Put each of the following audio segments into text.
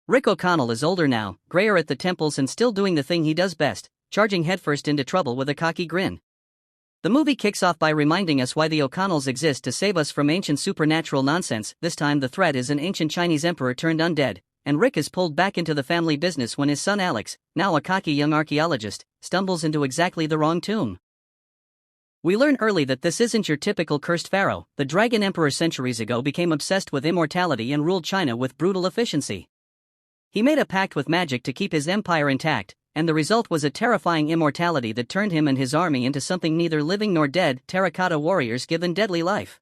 Rick O'Connell is older now, grayer at the temples and still doing the thing he does best, charging headfirst into trouble with a cocky grin. The movie kicks off by reminding us why the O'Connells exist to save us from ancient supernatural nonsense. This time the threat is an ancient Chinese emperor turned undead, and Rick is pulled back into the family business when his son Alex, now a cocky young archaeologist, stumbles into exactly the wrong tomb. We learn early that this isn't your typical cursed pharaoh. The Dragon Emperor centuries ago became obsessed with immortality and ruled China with brutal efficiency. He made a pact with magic to keep his empire intact, and the result was a terrifying immortality that turned him and his army into something neither living nor dead, terracotta warriors given deadly life.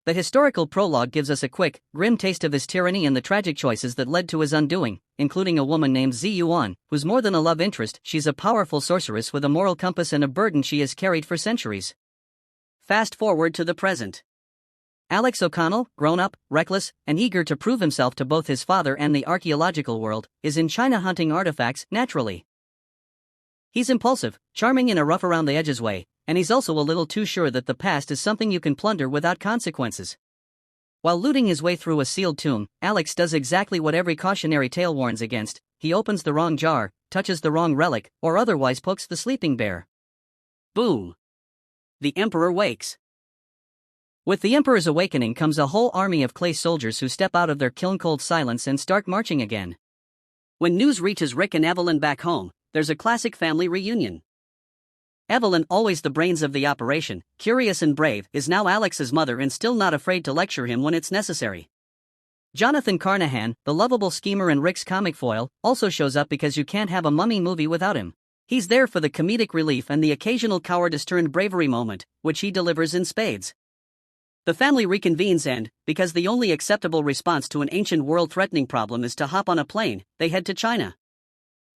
The historical prologue gives us a quick, grim taste of his tyranny and the tragic choices that led to his undoing, including a woman named Zi Yuan, who's more than a love interest. She's a powerful sorceress with a moral compass and a burden she has carried for centuries. Fast forward to the present. Alex O'Connell, grown up, reckless, and eager to prove himself to both his father and the archaeological world, is in China hunting artifacts naturally. He's impulsive, charming in a rough around the edges way, and he's also a little too sure that the past is something you can plunder without consequences. While looting his way through a sealed tomb, Alex does exactly what every cautionary tale warns against. He opens the wrong jar, touches the wrong relic, or otherwise pokes the sleeping bear. Boom! The Emperor wakes. With the Emperor's awakening comes a whole army of clay soldiers who step out of their kiln-cold silence and start marching again. When news reaches Rick and Evelyn back home, there's a classic family reunion. Evelyn, always the brains of the operation, curious and brave, is now Alex's mother and still not afraid to lecture him when it's necessary. Jonathan Carnahan, the lovable schemer and Rick's comic foil, also shows up because you can't have a mummy movie without him. He's there for the comedic relief and the occasional cowardice-turned-bravery moment, which he delivers in spades. The family reconvenes and, because the only acceptable response to an ancient world-threatening problem is to hop on a plane, they head to China.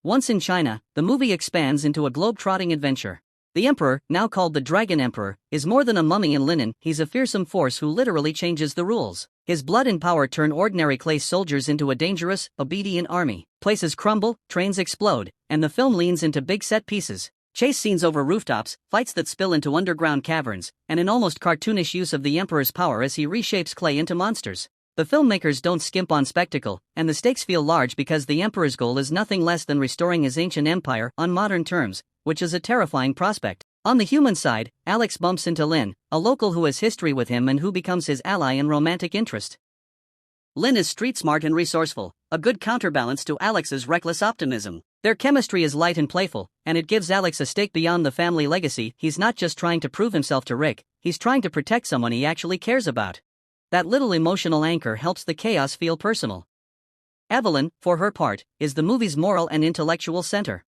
Once in China, the movie expands into a globe-trotting adventure. The Emperor, now called the Dragon Emperor, is more than a mummy in linen. He's a fearsome force who literally changes the rules. His blood and power turn ordinary clay soldiers into a dangerous, obedient army. Places crumble, trains explode, and the film leans into big set pieces. Chase scenes over rooftops, fights that spill into underground caverns, and an almost cartoonish use of the Emperor's power as he reshapes clay into monsters. The filmmakers don't skimp on spectacle, and the stakes feel large because the Emperor's goal is nothing less than restoring his ancient empire on modern terms, which is a terrifying prospect. On the human side, Alex bumps into Lin, a local who has history with him and who becomes his ally and romantic interest. Lin is street-smart and resourceful, a good counterbalance to Alex's reckless optimism. Their chemistry is light and playful, and it gives Alex a stake beyond the family legacy. He's not just trying to prove himself to Rick, he's trying to protect someone he actually cares about. That little emotional anchor helps the chaos feel personal. Evelyn, for her part, is the movie's moral and intellectual center.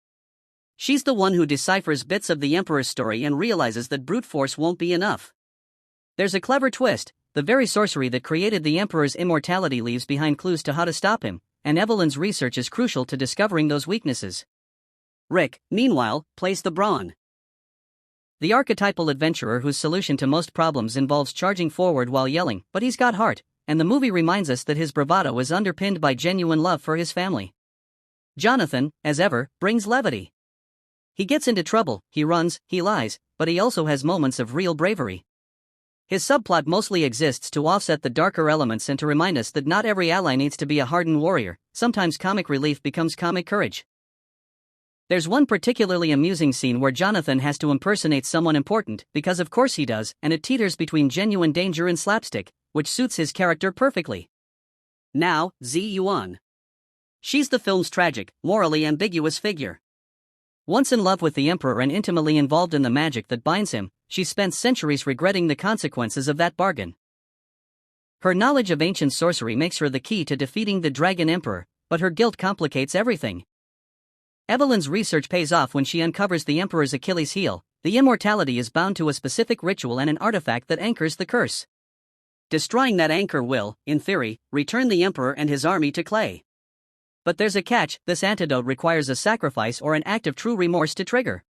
She's the one who deciphers bits of the Emperor's story and realizes that brute force won't be enough. There's a clever twist: the very sorcery that created the Emperor's immortality leaves behind clues to how to stop him, and Evelyn's research is crucial to discovering those weaknesses. Rick, meanwhile, plays the brawn. The archetypal adventurer whose solution to most problems involves charging forward while yelling, but he's got heart, and the movie reminds us that his bravado is underpinned by genuine love for his family. Jonathan, as ever, brings levity. He gets into trouble, he runs, he lies, but he also has moments of real bravery. His subplot mostly exists to offset the darker elements and to remind us that not every ally needs to be a hardened warrior. Sometimes comic relief becomes comic courage. There's one particularly amusing scene where Jonathan has to impersonate someone important, because of course he does, and it teeters between genuine danger and slapstick, which suits his character perfectly. Now, Zi Yuan. She's the film's tragic, morally ambiguous figure. Once in love with the Emperor and intimately involved in the magic that binds him, she spent centuries regretting the consequences of that bargain. Her knowledge of ancient sorcery makes her the key to defeating the Dragon Emperor, but her guilt complicates everything. Evelyn's research pays off when she uncovers the Emperor's Achilles heel. The immortality is bound to a specific ritual and an artifact that anchors the curse. Destroying that anchor will, in theory, return the Emperor and his army to clay. But there's a catch: this antidote requires a sacrifice or an act of true remorse to trigger.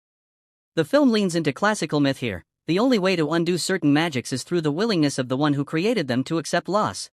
The film leans into classical myth here. The only way to undo certain magics is through the willingness of the one who created them to accept loss.